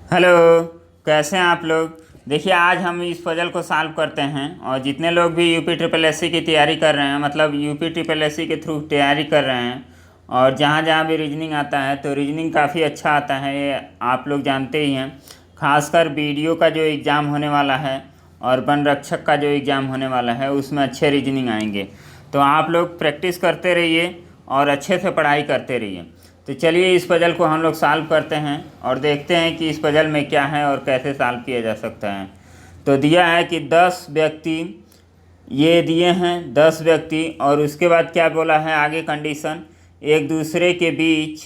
Hello. कैसे हैं आप लोग। देखिए आज हम इस पजल को सॉल्व करते हैं और जितने लोग भी यूपी ट्रिपल एससी की तैयारी कर रहे हैं, मतलब यूपी ट्रिपल एससी के थ्रू तैयारी कर रहे हैं और जहाँ जहाँ भी रीजनिंग आता है तो रीजनिंग काफ़ी अच्छा आता है, ये आप लोग जानते ही हैं। खासकर बीडीओ का जो एग्ज़ाम होने वाला है और वन रक्षक का जो एग्ज़ाम होने वाला है उसमें अच्छे रीजनिंग आएंगे। तो आप लोग प्रैक्टिस करते रहिए और अच्छे से पढ़ाई करते रहिए। तो चलिए इस पजल को हम लोग सॉल्व करते हैं और देखते हैं कि इस पजल में क्या है और कैसे सॉल्व किया जा सकता है। तो दिया है कि 10 व्यक्ति, ये दिए हैं 10 व्यक्ति और उसके बाद क्या बोला है आगे कंडीशन, एक दूसरे के बीच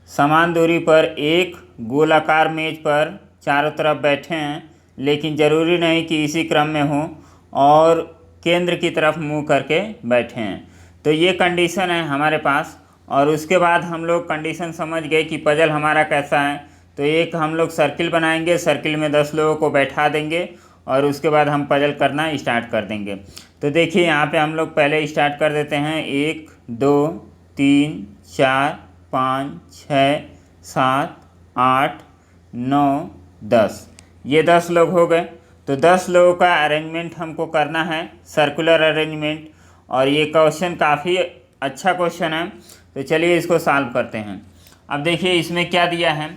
समान दूरी पर एक गोलाकार मेज पर चारों तरफ बैठे हैं, लेकिन ज़रूरी नहीं कि इसी क्रम में हो और केंद्र की तरफ मुंह करके बैठे हैं। तो ये कंडीशन है हमारे पास। और उसके बाद हम लोग कंडीशन समझ गए कि पजल हमारा कैसा है। तो एक हम लोग सर्किल बनाएंगे, सर्किल में 10 लोगों को बैठा देंगे और उसके बाद हम पजल करना स्टार्ट कर देंगे। तो देखिए यहाँ पे हम लोग पहले स्टार्ट कर देते हैं। 1 2 3 4 5 6 7 8 9 10, ये 10 लोग हो गए। तो 10 लोगों का अरेंजमेंट हमको करना है, सर्कुलर अरेंजमेंट। और ये क्वेश्चन काफ़ी अच्छा क्वेश्चन है, तो चलिए इसको सॉल्व करते हैं। अब देखिए इसमें क्या दिया है,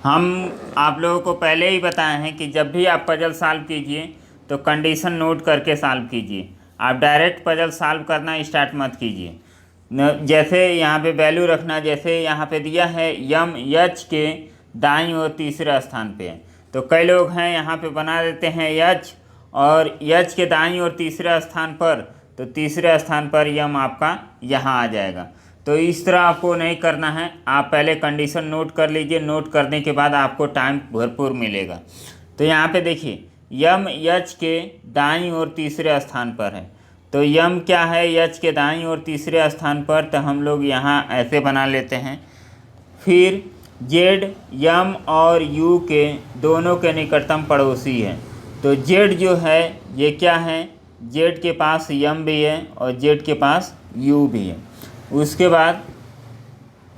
हम आप लोगों को पहले ही बताए हैं कि जब भी आप पजल सॉल्व कीजिए तो कंडीशन नोट करके सॉल्व कीजिए। आप डायरेक्ट पजल सॉल्व करना स्टार्ट मत कीजिए। जैसे यहाँ पे वैल्यू रखना, जैसे यहाँ पे दिया है यम यच के दाईं ओर तीसरे स्थान पे है। तो कई लोग हैं यहाँ पे बना देते हैं यच और यच के दाईं ओर तीसरे स्थान पर, तो तीसरे स्थान पर यम आपका यहाँ आ जाएगा। तो इस तरह आपको नहीं करना है, आप पहले कंडीशन नोट कर लीजिए। नोट करने के बाद आपको टाइम भरपूर मिलेगा। तो यहाँ पे देखिए यम यच के दाईं ओर तीसरे स्थान पर है। तो यम क्या है, यच के दाईं ओर तीसरे स्थान पर, तो हम लोग यहाँ ऐसे बना लेते हैं। फिर जेड यम और यू के दोनों के निकटतम पड़ोसी है। तो जेड जो है ये क्या है, जेड के पास यम भी है और जेड के पास यू भी है। उसके बाद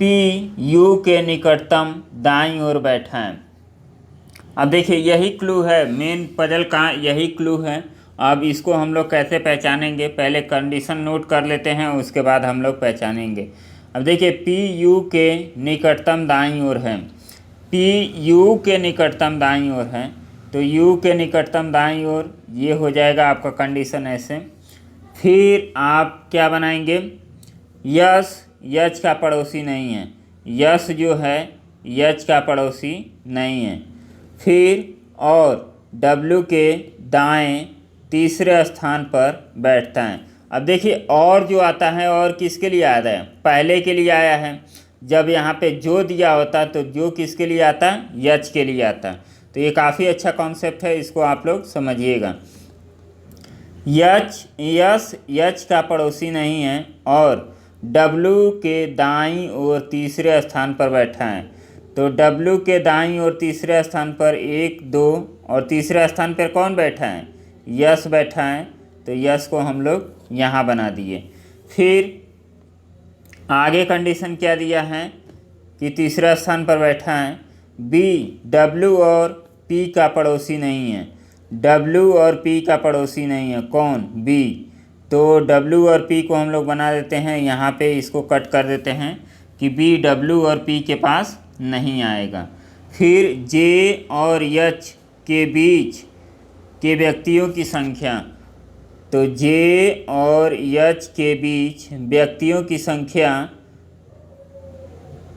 पी यू के निकटतम दाईं ओर बैठा है। अब देखिए यही क्लू है, मेन पजल का यही क्लू है। अब इसको हम लोग कैसे पहचानेंगे, पहले कंडीशन नोट कर लेते हैं, उसके बाद हम लोग पहचानेंगे। अब देखिए पी यू के निकटतम दाईं ओर है, पी यू के निकटतम दाईं ओर है। तो यू के निकटतम दाईं ओर ये हो जाएगा आपका कंडीशन ऐसे। फिर आप क्या बनाएंगे, यस यच का पड़ोसी नहीं है, यस जो है यच का पड़ोसी नहीं है। फिर और डब्ल्यू के दाएं तीसरे स्थान पर बैठता है। अब देखिए और जो आता है, और किसके लिए आता है, पहले के लिए आया है। जब यहाँ पे जो दिया होता तो जो किसके लिए आता है, यच के लिए आता। तो ये काफ़ी अच्छा कॉन्सेप्ट है, इसको आप लोग समझिएगा। यच यस यच का पड़ोसी नहीं है और डब्ल्यू के दाईं ओर तीसरे स्थान पर बैठा है। तो डब्ल्यू के दाईं ओर तीसरे स्थान पर 1 2 और तीसरे स्थान पर कौन बैठा है, यस बैठा है। तो यस को हम लोग यहाँ बना दिए। फिर आगे कंडीशन क्या दिया है कि तीसरा स्थान पर बैठा है बी, डब्ल्यू और पी का पड़ोसी नहीं है। डब्ल्यू और पी का पड़ोसी नहीं है कौन, बी। तो डब्ल्यू और पी को हम लोग बना देते हैं, यहाँ पे इसको कट कर देते हैं कि बी डब्ल्यू और पी के पास नहीं आएगा। फिर जे और एच के बीच के व्यक्तियों की संख्या, तो जे और एच के बीच व्यक्तियों की संख्या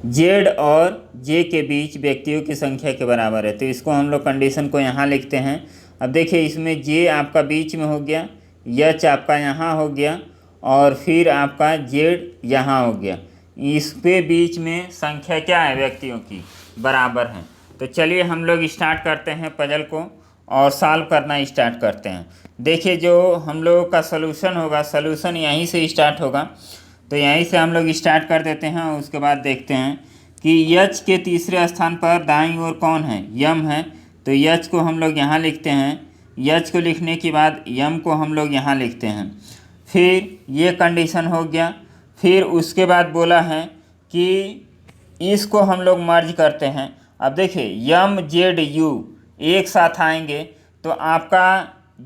जेड और जे के बीच व्यक्तियों की संख्या के बराबर है। तो इसको हम लोग कंडीशन को यहाँ लिखते हैं। अब देखिए इसमें जे आपका बीच में हो गया, एच आपका यहाँ हो गया और फिर आपका जेड यहाँ हो गया। इस पे बीच में संख्या क्या है, व्यक्तियों की बराबर है। तो चलिए हम लोग स्टार्ट करते हैं पजल को और सॉल्व करना स्टार्ट करते हैं। देखिए जो हम लोगों का सलूशन होगा, सलूशन यहीं से स्टार्ट होगा। तो यहीं से हम लोग स्टार्ट कर देते हैं। उसके बाद देखते हैं कि यच के तीसरे स्थान पर दाईं ओर कौन है, यम है। तो यच को हम लोग यहाँ लिखते हैं, यच को लिखने के बाद यम को हम लोग यहाँ लिखते हैं। फिर ये कंडीशन हो गया। फिर उसके बाद बोला है कि इसको हम लोग मर्ज करते हैं। अब देखिए यम जेड यू एक साथ आएंगे तो आपका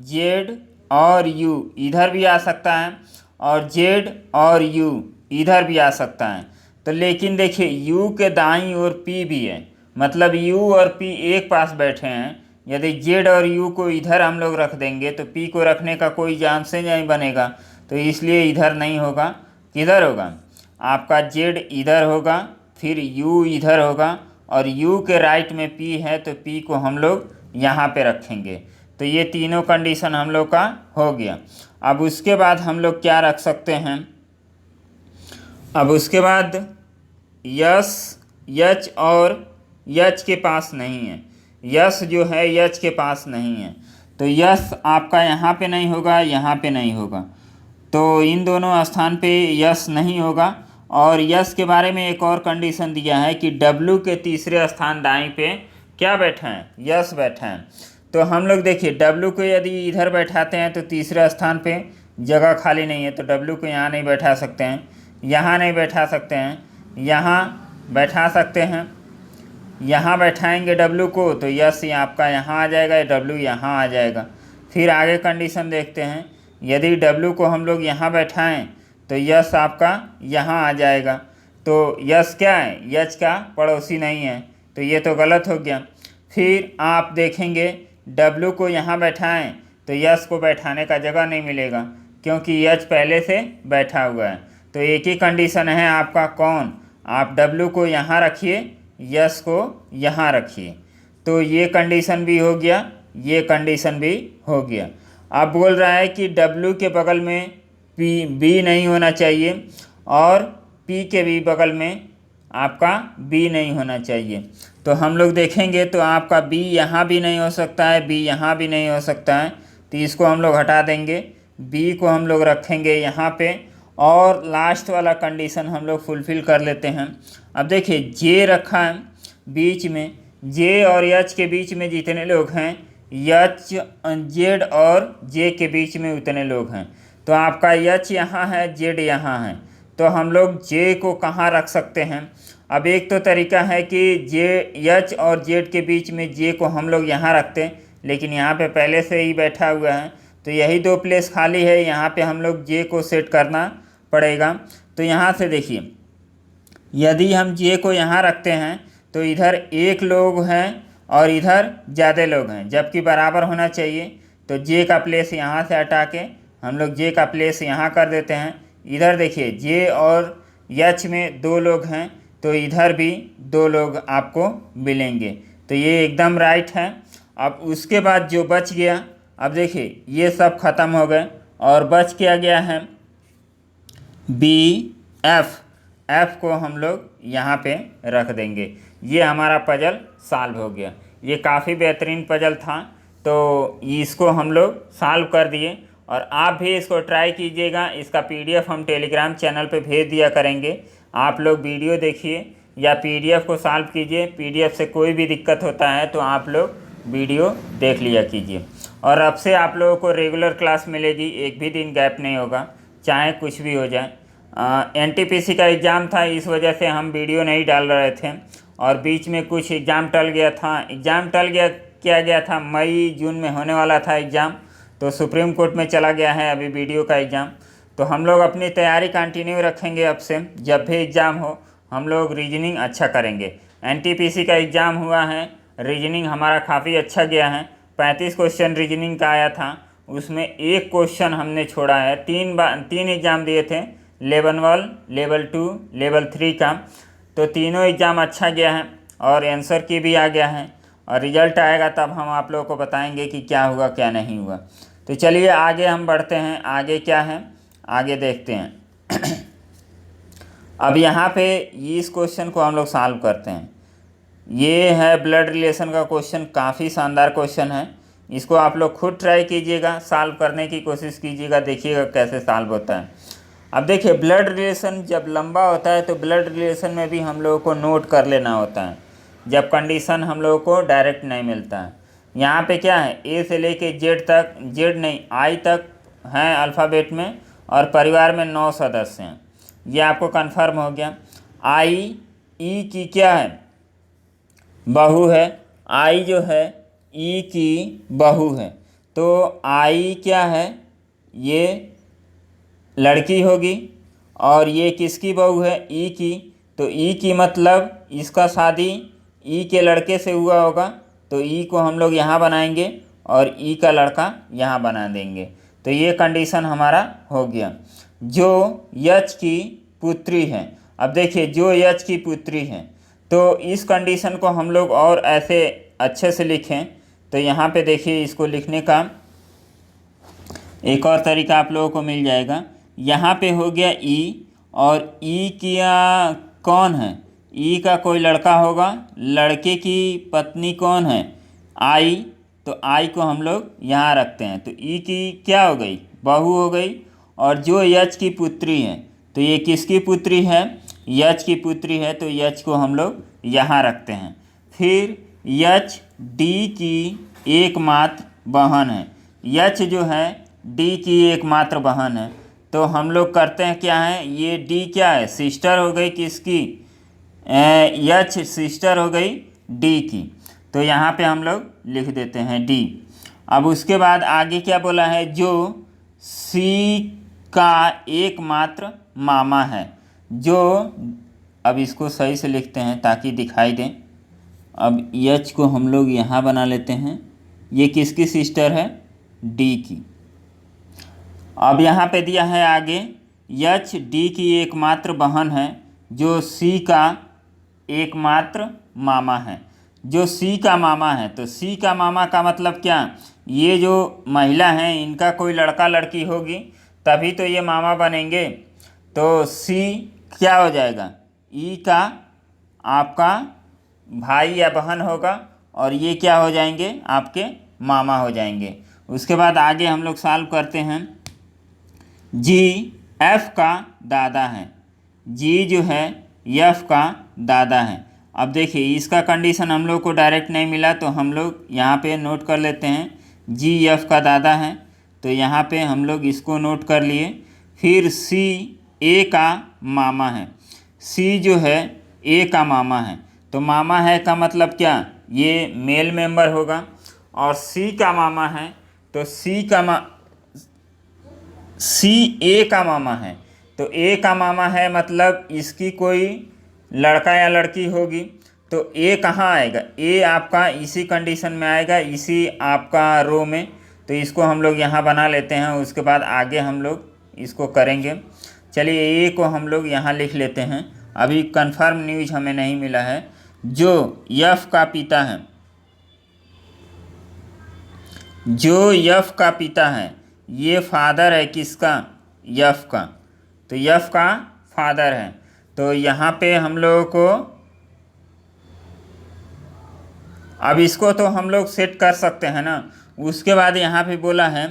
जेड और यू इधर भी आ सकता है और जेड और यू इधर भी आ सकता है। तो लेकिन देखिए यू के दाईं ओर पी भी है, मतलब यू और पी एक पास बैठे हैं। यदि जेड और यू को इधर हम लोग रख देंगे तो पी को रखने का कोई चांस नहीं बनेगा, तो इसलिए इधर नहीं होगा। किधर होगा? आपका जेड इधर होगा, फिर यू इधर होगा और यू के राइट में पी है तो पी को हम लोग यहाँ पे रखेंगे। तो ये तीनों कंडीशन हम लोग का हो गया। अब उसके बाद हम लोग क्या रख सकते हैं? अब उसके बाद यस यच और यच के पास नहीं है, यस जो है यच के पास नहीं है, तो यस आपका यहाँ पे नहीं होगा, यहाँ पे नहीं होगा, तो इन दोनों स्थान पे यस नहीं होगा। और यस के बारे में एक और कंडीशन दिया है कि डब्लू के तीसरे स्थान दाईं पे क्या बैठा है? यस बैठा है। तो हम लोग देखिए डब्लू को यदि इधर बैठाते हैं तो तीसरे स्थान पे जगह खाली नहीं है, तो डब्लू को यहाँ नहीं बैठा सकते हैं, यहाँ नहीं बैठा सकते हैं, यहाँ बैठा सकते हैं। यहाँ बैठाएंगे डब्लू को तो यस ये आपका यहाँ आ जाएगा, डब्लू यहाँ आ जाएगा। फिर आगे कंडीशन देखते हैं, यदि डब्लू को हम लोग यहाँ बैठाएं तो यस आपका यहाँ आ जाएगा। तो यस क्या है? यच का पड़ोसी नहीं है, तो ये तो गलत हो गया। फिर आप देखेंगे डब्लू को यहाँ बैठाएं तो यस को बैठाने का जगह नहीं मिलेगा, क्योंकि यच पहले से बैठा हुआ है। तो एक ही कंडीशन है आपका, कौन? आप डब्लू को यहाँ रखिए, यस को यहाँ रखिए। तो ये कंडीशन भी हो गया, ये कंडीशन भी हो गया। अब बोल रहा है कि डब्लू के बगल में पी बी नहीं होना चाहिए और पी के भी बगल में आपका बी नहीं होना चाहिए। तो हम लोग देखेंगे तो आपका बी यहाँ भी नहीं हो सकता है, बी यहाँ भी नहीं हो सकता है, तो इसको हम लोग हटा देंगे, बी को हम लोग रखेंगे यहाँ पे। और लास्ट वाला कंडीशन हम लोग फुलफ़िल कर लेते हैं। अब देखिए जे रखा है बीच में, जे और एच के बीच में जितने लोग हैं, एच जेड और जे के बीच में उतने लोग हैं। तो आपका एच यहाँ है, जेड यहाँ है, तो हम लोग जे को कहाँ रख सकते हैं? अब एक तो तरीका है कि जे एच और जेड के बीच में जे को हम लोग यहाँ रखते हैं, लेकिन यहाँ पे पहले से ही बैठा हुआ है तो यही दो प्लेस खाली है, यहाँ पे हम लोग जे को सेट करना पड़ेगा। तो यहाँ से देखिए यदि हम जे को यहाँ रखते हैं तो इधर एक लोग हैं और इधर ज़्यादा लोग हैं, जबकि बराबर होना चाहिए। तो जे का प्लेस यहाँ से हटा के हम लोग जे का प्लेस यहाँ कर देते हैं। इधर देखिए जे और एच में दो लोग हैं तो इधर भी दो लोग आपको मिलेंगे, तो ये एकदम राइट है। अब उसके बाद जो बच गया, अब देखिए ये सब ख़त्म हो गए और बच क्या गया है? बी एफ, एफ को हम लोग यहाँ पे रख देंगे। ये हमारा पजल सॉल्व हो गया। ये काफ़ी बेहतरीन पजल था, तो इसको हम लोग सॉल्व कर दिए और आप भी इसको ट्राई कीजिएगा। इसका पीडीएफ हम टेलीग्राम चैनल पे भेज दिया करेंगे, आप लोग वीडियो देखिए या पीडीएफ को सॉल्व कीजिए। पीडीएफ से कोई भी दिक्कत होता है तो आप लोग वीडियो देख लिया कीजिए। और अब से आप लोगों को रेगुलर क्लास मिलेगी, एक भी दिन गैप नहीं होगा, चाहे कुछ भी हो जाए। एनटीपीसी का एग्ज़ाम था, इस वजह से हम वीडियो नहीं डाल रहे थे और बीच में कुछ एग्ज़ाम टल गया था। एग्ज़ाम टल गया, क्या गया था, मई जून में होने वाला था एग्ज़ाम, तो सुप्रीम कोर्ट में चला गया है अभी वीडियो का एग्ज़ाम। तो हम लोग अपनी तैयारी कंटिन्यू रखेंगे। अब से जब भी एग्ज़ाम हो हम लोग रीजनिंग अच्छा करेंगे। एनटीपीसी का एग्ज़ाम हुआ है, रीजनिंग हमारा काफ़ी अच्छा गया है। 35 क्वेश्चन रीजनिंग का आया था, उसमें एक क्वेश्चन हमने छोड़ा है। तीन एग्ज़ाम दिए थे, लेवल 1, लेवल 2, लेवल 3 का, तो तीनों एग्ज़ाम अच्छा गया है और आंसर की भी आ गया है। और रिज़ल्ट आएगा तब हम आप लोगों को बताएंगे कि क्या हुआ क्या नहीं हुआ। तो चलिए आगे हम बढ़ते हैं, आगे क्या है आगे देखते हैं। अब यहाँ पे इस क्वेश्चन को हम लोग सॉल्व करते हैं। ये है ब्लड रिलेशन का क्वेश्चन, काफ़ी शानदार क्वेश्चन है। इसको आप लोग खुद ट्राई कीजिएगा, सॉल्व करने की कोशिश कीजिएगा, देखिएगा कैसे सॉल्व होता है। अब देखिए ब्लड रिलेशन जब लंबा होता है तो ब्लड रिलेशन में भी हम लोगों को नोट कर लेना होता है, जब कंडीशन हम लोगों को डायरेक्ट नहीं मिलता है। यहाँ पे क्या है, ए से लेके जेड तक, जेड नहीं आई तक हैं अल्फ़ाबेट में और परिवार में 9 सदस्य हैं, ये आपको कन्फर्म हो गया। आई ई की क्या है, बहू है, आई जो है ई की बहू है। तो आई क्या है, ये लड़की होगी, और ये किसकी बहू है, ई की। तो ई की मतलब इसका शादी ई के लड़के से हुआ होगा, तो ई को हम लोग यहाँ बनाएंगे और ई का लड़का यहाँ बना देंगे। तो ये कंडीशन हमारा हो गया। जो यच की पुत्री है, अब देखिए जो यच की पुत्री है, तो इस कंडीशन को हम लोग और ऐसे अच्छे से लिखें। तो यहाँ पे देखिए इसको लिखने का एक और तरीका आप लोगों को मिल जाएगा। यहाँ पे हो गया ई, और ई किया कौन है, ई का कोई लड़का होगा, लड़के की पत्नी कौन है, आई। तो आई को हम लोग यहाँ रखते हैं। तो ई की क्या हो गई, बहू हो गई। और जो यच की पुत्री है, तो ये किसकी पुत्री है, यच की पुत्री है, तो यच को हम लोग यहाँ रखते हैं। फिर यच डी की एकमात्र बहन है, यच जो है डी की एकमात्र बहन है। तो हम लोग करते हैं क्या है, ये डी क्या है, सिस्टर हो गई किसकी, यच सिस्टर हो गई डी की। तो यहाँ पे हम लोग लिख देते हैं डी। अब उसके बाद आगे क्या बोला है, जो सी का एकमात्र मामा है, जो, अब इसको सही से लिखते हैं ताकि दिखाई दें। अब यच को हम लोग यहाँ बना लेते हैं, ये किसकी सिस्टर है, डी की। अब यहाँ पे दिया है आगे, यच डी की एकमात्र बहन है, जो सी का एकमात्र मामा है। जो सी का मामा है, तो सी का मामा का मतलब क्या, ये जो महिला हैं इनका कोई लड़का लड़की होगी तभी तो ये मामा बनेंगे। तो सी क्या हो जाएगा, ई का आपका भाई या बहन होगा, और ये क्या हो जाएंगे, आपके मामा हो जाएंगे। उसके बाद आगे हम लोग सॉल्व करते हैं। जी एफ का दादा है, जी जो है एफ का दादा है। अब देखिए इसका कंडीशन हम लोग को डायरेक्ट नहीं मिला, तो हम लोग यहाँ पे नोट कर लेते हैं, जी एफ का दादा है, तो यहाँ पे हम लोग इसको नोट कर लिए। फिर सी ए का मामा है, सी जो है ए का मामा है, तो मामा है का मतलब क्या, ये मेल मेंबर होगा। और सी का मामा है, तो सी ए का मामा है, तो ए का मामा है मतलब इसकी कोई लड़का या लड़की होगी। तो ए कहाँ आएगा, ए आपका इसी कंडीशन में आएगा, इसी आपका रो में। तो इसको हम लोग यहाँ बना लेते हैं, उसके बाद आगे हम लोग इसको करेंगे। चलिए ए को हम लोग यहाँ लिख लेते हैं, अभी कंफर्म न्यूज हमें नहीं मिला है। जो यफ का पिता है, जो यफ का पिता है, ये फादर है किसका, यफ का, तो यफ का फादर है। तो यहाँ पे हम लोगों को, अब इसको तो हम लोग सेट कर सकते हैं ना। उसके बाद यहाँ पे बोला है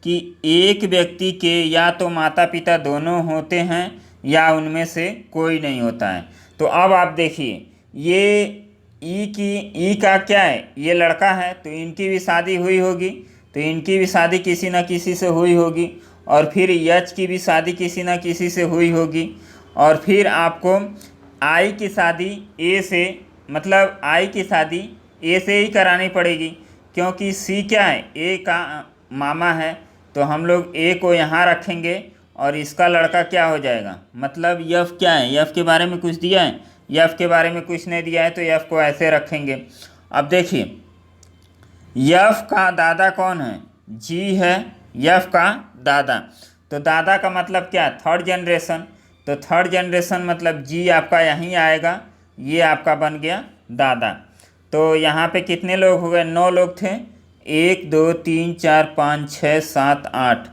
कि एक व्यक्ति के या तो माता पिता दोनों होते हैं या उनमें से कोई नहीं होता है। तो अब आप देखिए, ये ई का क्या है, ये लड़का है, तो इनकी भी शादी हुई होगी, तो इनकी भी शादी किसी न किसी से हुई होगी। और फिर यच की भी शादी किसी न किसी से हुई होगी। और फिर आपको आई की शादी ए से, मतलब आई की शादी ए से ही करानी पड़ेगी, क्योंकि सी क्या है, ए का मामा है। तो हम लोग ए को यहाँ रखेंगे और इसका लड़का क्या हो जाएगा, मतलब यफ क्या है, यफ के बारे में कुछ दिया है, यफ के बारे में कुछ नहीं दिया है, तो यफ को ऐसे रखेंगे। अब देखिए यफ का दादा कौन है, जी है यफ का दादा। तो दादा का मतलब क्या, थर्ड जनरेशन। तो थर्ड जनरेशन मतलब जी आपका यहीं आएगा, ये आपका बन गया दादा। तो यहाँ पे कितने लोग हो गए, 9 लोग थे, 1 2 3 4 5 6 7 8।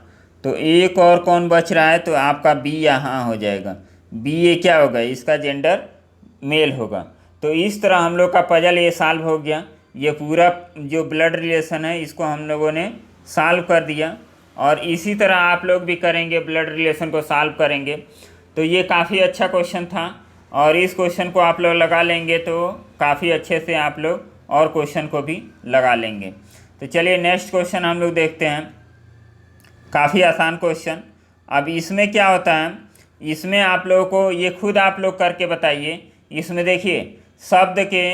तो एक और कौन बच रहा है, तो आपका बी यहाँ हो जाएगा, बी ये क्या होगा, इसका जेंडर मेल होगा। तो इस तरह हम लोग का पजल ये सॉल्व हो गया। ये पूरा जो ब्लड रिलेशन है इसको हम लोगों ने सॉल्व कर दिया, और इसी तरह आप लोग भी करेंगे, ब्लड रिलेशन को सॉल्व करेंगे। तो ये काफ़ी अच्छा क्वेश्चन था, और इस क्वेश्चन को आप लोग लगा लेंगे तो काफ़ी अच्छे से आप लोग और क्वेश्चन को भी लगा लेंगे। तो चलिए नेक्स्ट क्वेश्चन हम लोग देखते हैं, काफ़ी आसान क्वेश्चन। अब इसमें क्या होता है, इसमें आप लोगों को ये खुद आप लोग करके बताइए। इसमें देखिए शब्द के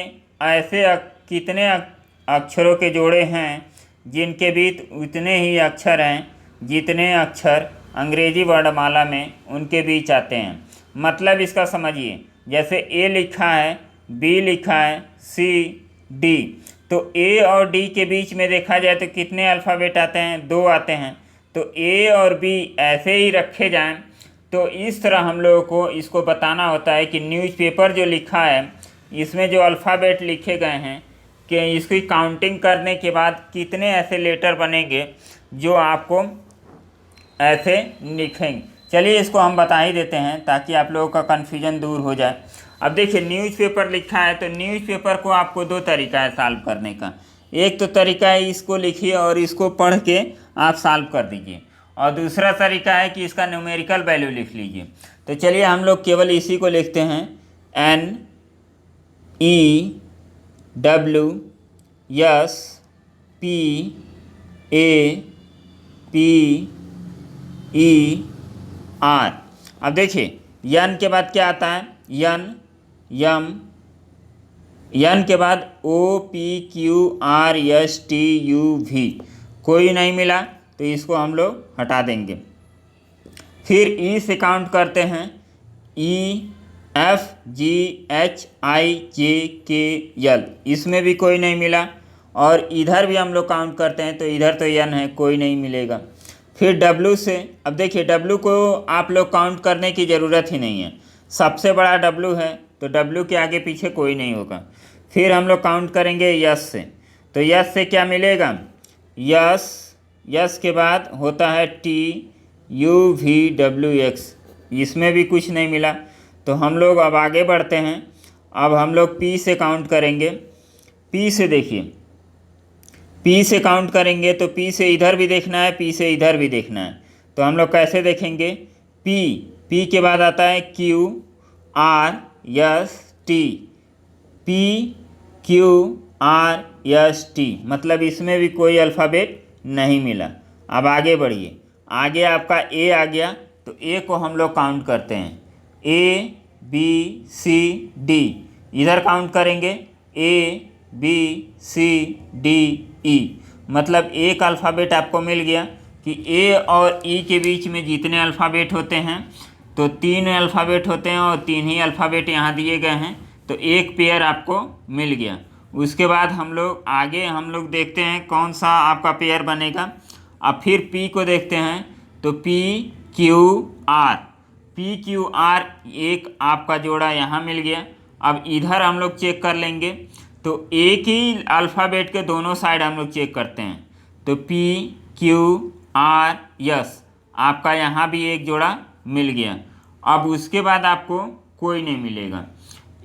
ऐसे कितने अक्षरों के जोड़े हैं जिनके बीच उतने ही अक्षर हैं जितने अक्षर अंग्रेजी वर्णमाला में उनके बीच आते हैं। मतलब इसका समझिए, जैसे ए लिखा है, बी लिखा है, सी, डी, तो ए और डी के बीच में देखा जाए तो कितने अल्फ़ाबेट आते हैं? 2 आते हैं। तो ए और बी ऐसे ही रखे जाएं। तो इस तरह हम लोगों को इसको बताना होता है कि न्यूज़पेपर जो लिखा है इसमें जो अल्फ़ाबेट लिखे गए हैं कि इसकी काउंटिंग करने के बाद कितने ऐसे लेटर बनेंगे जो आपको ऐसे लिखेंगे। चलिए इसको हम बता ही देते हैं ताकि आप लोगों का कन्फ्यूजन दूर हो जाए। अब देखिए न्यूज़पेपर लिखा है तो न्यूज़पेपर को आपको 2 तरीका है सॉल्व करने का। एक तो तरीका है इसको लिखिए और इसको पढ़ के आप सॉल्व कर दीजिए, और दूसरा तरीका है कि इसका न्यूमेरिकल वैल्यू लिख लीजिए। तो चलिए हम लोग केवल इसी को लिखते हैं, NEWSPAPER। अब देखिए यन के बाद क्या आता है? यन, यम, यन के बाद OPQRSTUV, कोई नहीं मिला तो इसको हम लोग हटा देंगे। फिर ई से काउंट करते हैं, EFGHIJKL, इसमें भी कोई नहीं मिला। और इधर भी हम लोग काउंट करते हैं तो इधर तो यन है, कोई नहीं मिलेगा। फिर डब्लू से, अब देखिए डब्लू को आप लोग काउंट करने की ज़रूरत ही नहीं है, सबसे बड़ा डब्लू है तो डब्लू के आगे पीछे कोई नहीं होगा। फिर हम लोग काउंट करेंगे यस से, तो यस से क्या मिलेगा? यस, यस के बाद होता है TUVWX, इसमें भी कुछ नहीं मिला। तो हम लोग अब आगे बढ़ते हैं। अब हम लोग पी से काउंट करेंगे। पी से देखिए, पी से काउंट करेंगे तो पी से इधर भी देखना है, पी से इधर भी देखना है। तो हम लोग कैसे देखेंगे? पी के बाद आता है QRST, PQRST, मतलब इसमें भी कोई अल्फ़ाबेट नहीं मिला। अब आगे बढ़िए, आगे आपका ए आ गया तो ए को हम लोग काउंट करते हैं, ABCD, इधर काउंट करेंगे ABCDE, मतलब एक अल्फ़ाबेट आपको मिल गया कि ए और ई के बीच में जितने अल्फ़ाबेट होते हैं तो 3 अल्फ़ाबेट होते हैं और 3 ही अल्फ़ाबेट यहाँ दिए गए हैं, तो एक पेयर आपको मिल गया। उसके बाद हम लोग आगे हम लोग देखते हैं कौन सा आपका पेयर बनेगा। अब फिर पी को देखते हैं तो PQR एक आपका जोड़ा यहाँ मिल गया। अब इधर हम लोग चेक कर लेंगे तो एक ही अल्फ़ाबेट के दोनों साइड हम लोग चेक करते हैं, तो PQRS आपका यहाँ भी एक जोड़ा मिल गया। अब उसके बाद आपको कोई नहीं मिलेगा।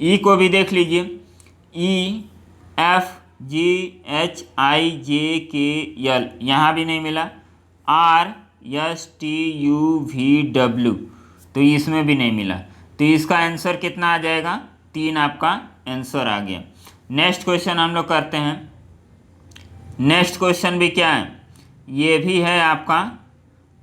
ई को भी देख लीजिए, EFGHIJKL, यहाँ भी नहीं मिला। RSTUVW, तो इसमें भी नहीं मिला। तो इसका आंसर कितना आ जाएगा? 3 आपका आंसर आ गया। नेक्स्ट क्वेश्चन हम लोग करते हैं। नेक्स्ट क्वेश्चन भी क्या है? ये भी है आपका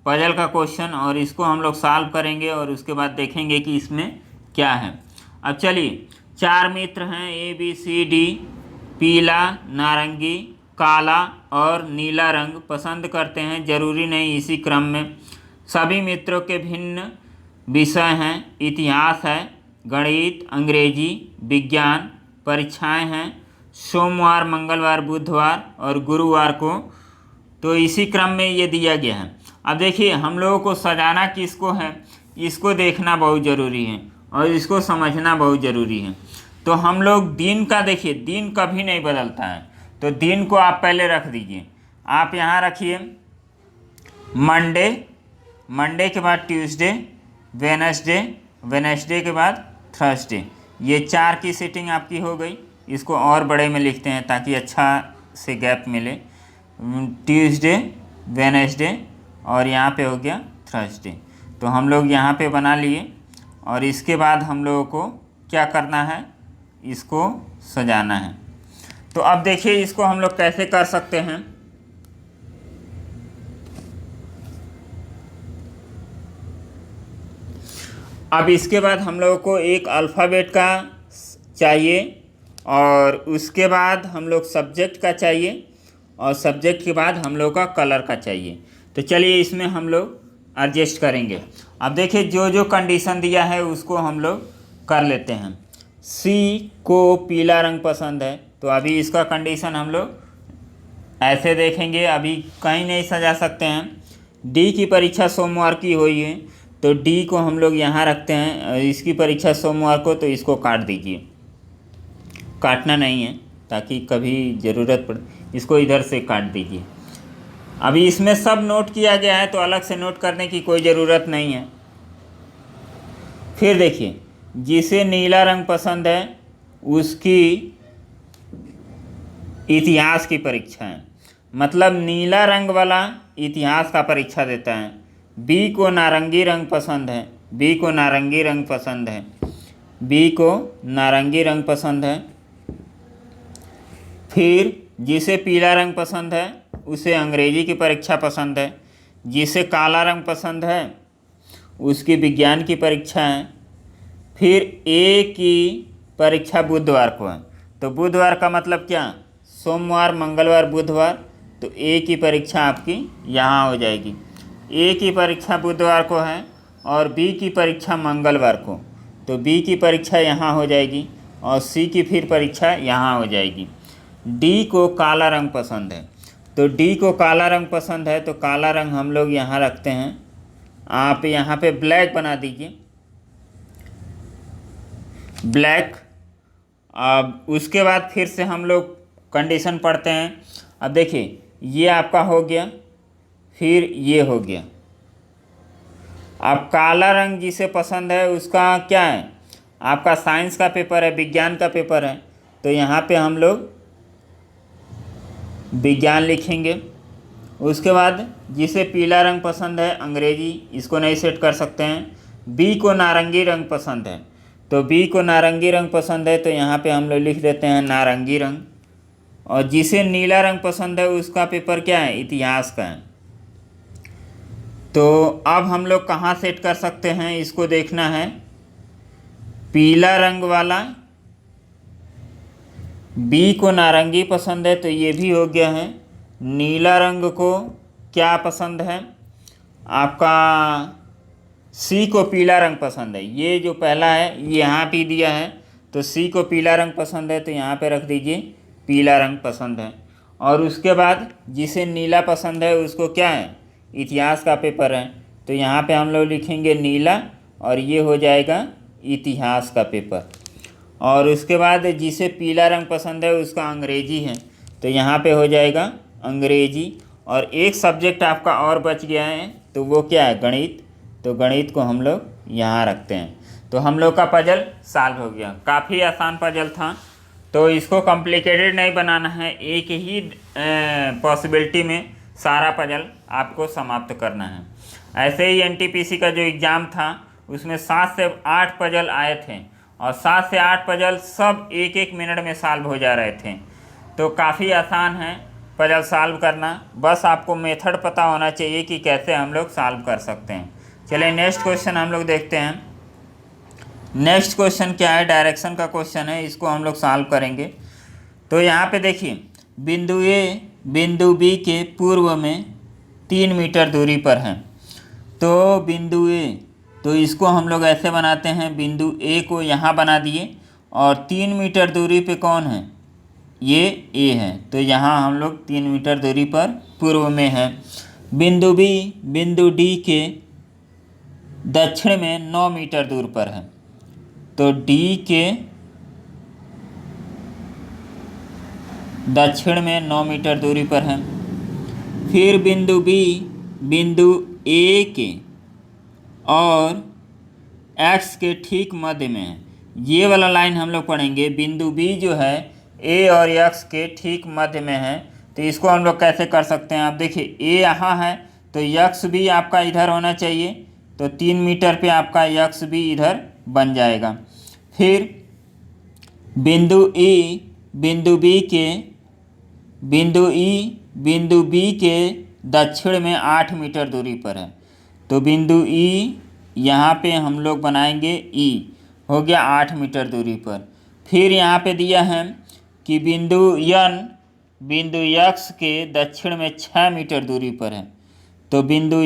पजल का क्वेश्चन, और इसको हम लोग सॉल्व करेंगे और उसके बाद देखेंगे कि इसमें क्या है। अब चलिए, 4 मित्र हैं ABCD, पीला, नारंगी, काला और नीला रंग पसंद करते हैं, जरूरी नहीं इसी क्रम में। सभी मित्रों के भिन्न विषय हैं, इतिहास है, गणित, अंग्रेजी, विज्ञान, परीक्षाएं हैं सोमवार, मंगलवार, बुधवार और गुरुवार को। तो इसी क्रम में ये दिया गया है। अब देखिए हम लोगों को सजाना किसको है, इसको देखना बहुत ज़रूरी है और इसको समझना बहुत ज़रूरी है। तो हम लोग दिन का देखिए, दिन कभी नहीं बदलता है, तो दिन को आप पहले रख दीजिए। आप यहाँ रखिए मंडे, मंडे के बाद ट्यूसडे, वेडनेसडे, वेडनेसडे के बाद थर्सडे। ये 4 की सीटिंग आपकी हो गई। इसको और बड़े में लिखते हैं ताकि अच्छा से गैप मिले। ट्यूसडे, वेडनेसडे और यहाँ पे हो गया थर्सडे। तो हम लोग यहाँ पे बना लिए और इसके बाद हम लोगों को क्या करना है, इसको सजाना है। तो अब देखिए इसको हम लोग कैसे कर सकते हैं। अब इसके बाद हम लोगों को एक अल्फ़ाबेट का चाहिए और उसके बाद हम लोग सब्जेक्ट का चाहिए, और सब्जेक्ट के बाद हम लोग का कलर का चाहिए। तो चलिए इसमें हम लोग एडजस्ट करेंगे। अब देखिए जो जो कंडीशन दिया है उसको हम लोग कर लेते हैं। सी को पीला रंग पसंद है, तो अभी इसका कंडीशन हम लोग ऐसे देखेंगे, अभी कहीं नहीं सजा सकते हैं। डी की परीक्षा सोमवार की हुई है, तो डी को हम लोग यहाँ रखते हैं। इसकी परीक्षा सोमवार को, तो इसको काट दीजिए, काटना नहीं है ताकि कभी ज़रूरत पड़े, इसको इधर से काट दीजिए। अभी इसमें सब नोट किया गया है, तो अलग से नोट करने की कोई ज़रूरत नहीं है। फिर देखिए, जिसे नीला रंग पसंद है उसकी इतिहास की परीक्षा है, मतलब नीला रंग वाला इतिहास का परीक्षा देता है। बी को नारंगी रंग पसंद है, बी को नारंगी रंग पसंद है, बी को नारंगी रंग पसंद है। फिर जिसे पीला रंग पसंद है उसे अंग्रेजी की परीक्षा पसंद है। जिसे काला रंग पसंद है उसकी विज्ञान की परीक्षा है। फिर ए की परीक्षा बुधवार को है, तो बुधवार का मतलब क्या, सोमवार मंगलवार बुधवार, तो ए की परीक्षा आपकी यहाँ हो जाएगी। ए की परीक्षा बुधवार को है और बी की परीक्षा मंगलवार को, तो बी की परीक्षा यहाँ हो जाएगी और सी की फिर परीक्षा यहाँ हो जाएगी। डी को काला रंग पसंद है, तो डी को काला रंग पसंद है, तो काला रंग हम लोग यहाँ रखते हैं। आप यहाँ पे ब्लैक बना दीजिए, ब्लैक। अब उसके बाद फिर से हम लोग कंडीशन पढ़ते हैं। अब देखिए ये आपका हो गया, फिर ये हो गया। अब काला रंग जिसे पसंद है उसका क्या है, आपका साइंस का पेपर है, विज्ञान का पेपर है, तो यहाँ पे हम लोग विज्ञान लिखेंगे। उसके बाद जिसे पीला रंग पसंद है अंग्रेजी, इसको नहीं सेट कर सकते हैं। बी को नारंगी रंग पसंद है, तो बी को नारंगी रंग पसंद है, तो यहाँ पे हम लोग लिख देते हैं नारंगी रंग। और जिसे नीला रंग पसंद है उसका पेपर क्या है, इतिहास का है। तो अब हम लोग कहाँ सेट कर सकते हैं, इसको देखना है। पीला रंग वाला बी को नारंगी पसंद है, तो ये भी हो गया है। नीला रंग को क्या पसंद है, आपका सी को पीला रंग पसंद है, ये जो पहला है ये यहाँ पे दिया है, तो सी को पीला रंग पसंद है, तो यहाँ पे रख दीजिए पीला रंग पसंद है। और उसके बाद जिसे नीला पसंद है उसको क्या है, इतिहास का पेपर है, तो यहाँ पे हम लोग लिखेंगे नीला और ये हो जाएगा इतिहास का पेपर। और उसके बाद जिसे पीला रंग पसंद है उसका अंग्रेजी है, तो यहाँ पे हो जाएगा अंग्रेजी। और एक सब्जेक्ट आपका और बच गया है, तो वो क्या है, गणित, तो गणित को हम लोग यहाँ रखते हैं। तो हम लोग का पजल सॉल्व हो गया। काफ़ी आसान पजल था, तो इसको कॉम्प्लिकेटेड नहीं बनाना है, एक ही पॉसिबिलिटी में सारा पजल आपको समाप्त करना है। ऐसे ही एनटीपीसी का जो एग्ज़ाम था उसमें 7 से 8 पजल आए थे, और 7 से 8 पजल सब एक एक मिनट में सॉल्व हो जा रहे थे। तो काफ़ी आसान है पजल सॉल्व करना, बस आपको मेथड पता होना चाहिए कि कैसे हम लोग सॉल्व कर सकते हैं। चलिए नेक्स्ट क्वेश्चन हम लोग देखते हैं। नेक्स्ट क्वेश्चन क्या है, डायरेक्शन का क्वेश्चन है, इसको हम लोग सॉल्व करेंगे। तो यहाँ पे देखिए, बिंदु ए बिंदु बी के पूर्व में 3 मीटर दूरी पर है। तो बिंदु ए, तो इसको हम लोग ऐसे बनाते हैं, बिंदु ए को यहाँ बना दिए और 3 मीटर दूरी पे कौन है, ये ए है, तो यहाँ हम लोग 3 मीटर दूरी पर पूर्व में है। बिंदु बी बिंदु डी के दक्षिण में 9 मीटर दूर पर है, तो डी के दक्षिण में 9 मीटर दूरी पर है। फिर बिंदु बी बिंदु ए के और एक्स के ठीक मध्य में है। ये वाला लाइन हम लोग पढ़ेंगे, बिंदु बी जो है ए और एक्स के ठीक मध्य में है, तो इसको हम लोग कैसे कर सकते हैं। आप देखिए ए यहाँ है, तो एक्स भी आपका इधर होना चाहिए, तो 3 मीटर पे आपका एक्स भी इधर बन जाएगा। फिर बिंदु ई बिंदु बी के दक्षिण में 8 मीटर दूरी पर है, तो बिंदु ई यहाँ पे हम लोग बनाएंगे ई, हो गया 8 मीटर दूरी पर। फिर यहाँ पे दिया है कि बिंदु यक्स के दक्षिण में 6 मीटर दूरी पर है। तो बिंदु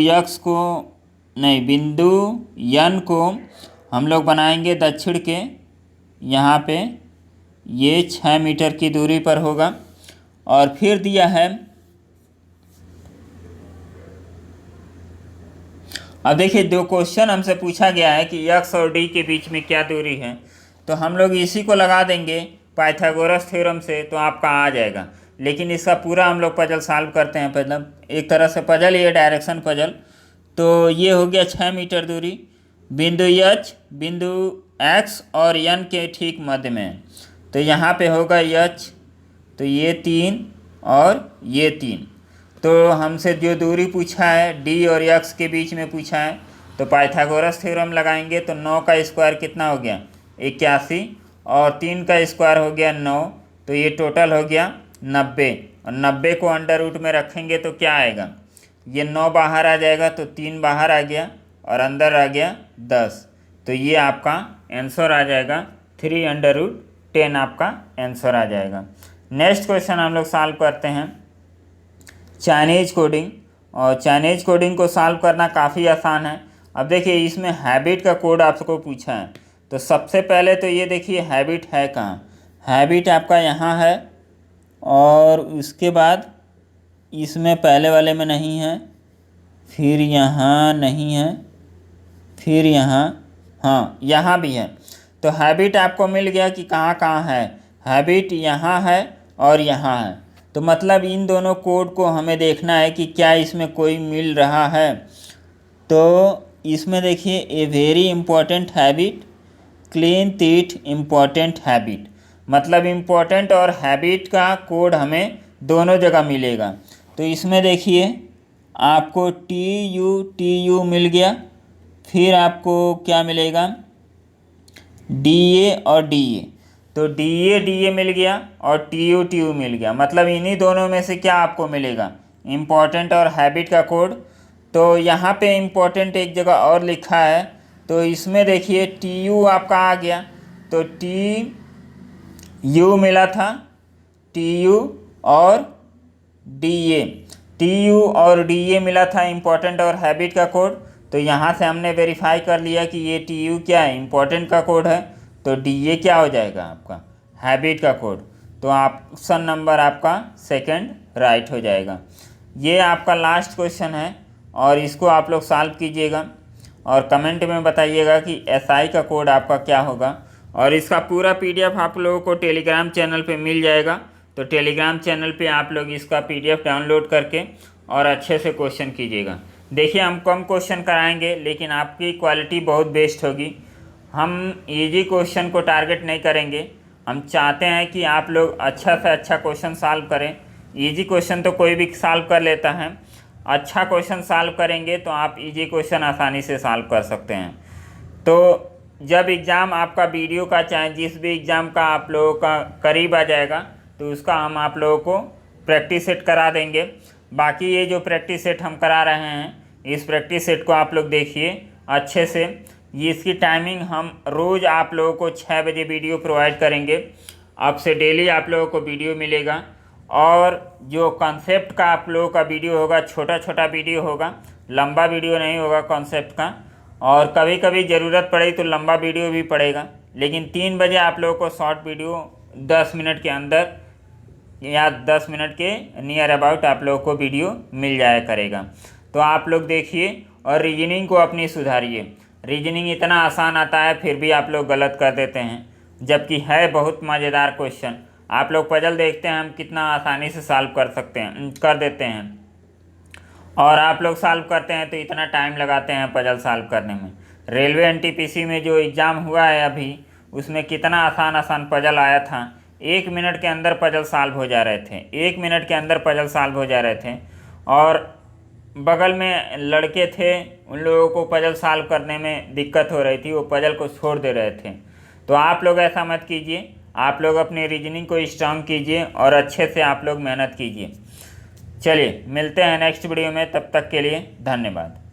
यन को हम लोग बनाएंगे दक्षिण के, यहाँ पे ये 6 मीटर की दूरी पर होगा। और फिर दिया है, अब देखिए दो क्वेश्चन हमसे पूछा गया है कि यक्स और डी के बीच में क्या दूरी है, तो हम लोग इसी को लगा देंगे पाइथागोरस थ्योरम से, तो आपका आ जाएगा। लेकिन इसका पूरा हम लोग पजल सॉल्व करते हैं, मतलब एक तरह से पजल, ये डायरेक्शन पजल। तो ये हो गया 6 मीटर दूरी, बिंदु एक्स और यन के ठीक मध्य में। तो यहाँ पे होगा यच, तो ये 3 और ये 3। तो हमसे जो दूरी पूछा है डी और यक्स के बीच में पूछा है, तो पाइथागोरस थ्योरम लगाएंगे। तो 9 का स्क्वायर कितना हो गया 81, और 3 का स्क्वायर हो गया 9, तो ये टोटल हो गया 90। और 90 को अंडर रूट में रखेंगे तो क्या आएगा, ये 9 बाहर आ जाएगा, तो 3 बाहर आ गया और अंदर आ गया 10। तो ये आपका आंसर आ जाएगा 3√10 आपका आंसर आ जाएगा। नेक्स्ट क्वेश्चन हम लोग सॉल्व करते हैं चाइनीज कोडिंग। और चाइनीज कोडिंग को सॉल्व करना काफ़ी आसान है। अब देखिए इसमें हैबिट का कोड आपको पूछा है, तो सबसे पहले तो ये देखिए हैबिट है कहाँ, हैबिट आपका यहाँ है, और उसके बाद इसमें पहले वाले में नहीं है, फिर यहाँ नहीं है, फिर यहाँ, हाँ यहाँ भी है। तो हैबिट आपको मिल गया कि कहाँ कहाँ है, हैबिट यहाँ है और यहाँ है। तो मतलब इन दोनों कोड को हमें देखना है कि क्या इसमें कोई मिल रहा है। तो इसमें देखिए a very important habit, clean teeth important habit, मतलब इम्पोर्टेंट और हैबिट का कोड हमें दोनों जगह मिलेगा। तो इसमें देखिए आपको TU मिल गया, फिर आपको क्या मिलेगा DA और DA, तो DA मिल गया और TU मिल गया। मतलब इन्हीं दोनों में से क्या आपको मिलेगा, इम्पोर्टेंट और हैबिट का कोड। तो यहाँ पे इम्पोर्टेंट एक जगह और लिखा है, तो इसमें देखिए TU आपका आ गया, तो TU मिला था, TU और DA मिला था इम्पोर्टेंट और हैबिट का कोड। तो यहाँ से हमने वेरीफाई कर लिया कि ये TU क्या है, इम्पोर्टेंट का कोड है, तो DA क्या हो जाएगा आपका हैबिट का कोड। तो ऑप्शन नंबर आपका सेकंड राइट हो जाएगा। ये आपका लास्ट क्वेश्चन है और इसको आप लोग सॉल्व कीजिएगा और कमेंट में बताइएगा कि SI का कोड आपका क्या होगा। और इसका पूरा PDF आप लोगों को टेलीग्राम चैनल पे मिल जाएगा। तो टेलीग्राम चैनल पे आप लोग इसका PDF डाउनलोड करके और अच्छे से क्वेश्चन कीजिएगा। देखिए हम कम क्वेश्चन कराएंगे लेकिन आपकी क्वालिटी बहुत बेस्ट होगी। हम इजी क्वेश्चन को टारगेट नहीं करेंगे, हम चाहते हैं कि आप लोग अच्छा से अच्छा क्वेश्चन सॉल्व करें। इजी क्वेश्चन तो कोई भी सॉल्व कर लेता है, अच्छा क्वेश्चन सॉल्व करेंगे तो आप इजी क्वेश्चन आसानी से सॉल्व कर सकते हैं। तो जब एग्ज़ाम आपका वीडियो का चाहे जिस भी एग्ज़ाम का आप लोगों का करीब आ जाएगा तो उसका हम आप लोगों को प्रैक्टिस सेट करा देंगे। बाकी ये जो प्रैक्टिस सेट हम करा रहे हैं इस प्रैक्टिस सेट को आप लोग देखिए अच्छे से। ये इसकी टाइमिंग हम रोज़ आप लोगों को 6 बजे वीडियो प्रोवाइड करेंगे। अब से डेली आप लोगों को वीडियो मिलेगा और जो कॉन्सेप्ट का आप लोगों का वीडियो होगा छोटा छोटा वीडियो होगा, लंबा वीडियो नहीं होगा कॉन्सेप्ट का। और कभी कभी ज़रूरत पड़े तो लंबा वीडियो भी पड़ेगा, लेकिन 3 बजे आप लोगों को शॉर्ट वीडियो 10 मिनट के अंदर या 10 मिनट के नियर अबाउट आप लोगों को वीडियो मिल जाया करेगा। तो आप लोग देखिए और रीजनिंग को अपनी सुधारिए। रीजनिंग इतना आसान आता है फिर भी आप लोग गलत कर देते हैं, जबकि है बहुत मज़ेदार क्वेश्चन। आप लोग पजल देखते हैं हम कितना आसानी से सॉल्व कर देते हैं, और आप लोग सॉल्व करते हैं तो इतना टाइम लगाते हैं पजल सॉल्व करने में। रेलवे NTPC में जो एग्ज़ाम हुआ है अभी उसमें कितना आसान पजल आया था, 1 मिनट के अंदर पजल सॉल्व हो जा रहे थे, 1 मिनट के अंदर पजल सॉल्व हो जा रहे थे। और बगल में लड़के थे, उन लोगों को पजल सॉल्व करने में दिक्कत हो रही थी, वो पजल को छोड़ दे रहे थे। तो आप लोग ऐसा मत कीजिए, आप लोग अपनी रीजनिंग को स्ट्रांग कीजिए और अच्छे से आप लोग मेहनत कीजिए। चलिए मिलते हैं नेक्स्ट वीडियो में, तब तक के लिए धन्यवाद।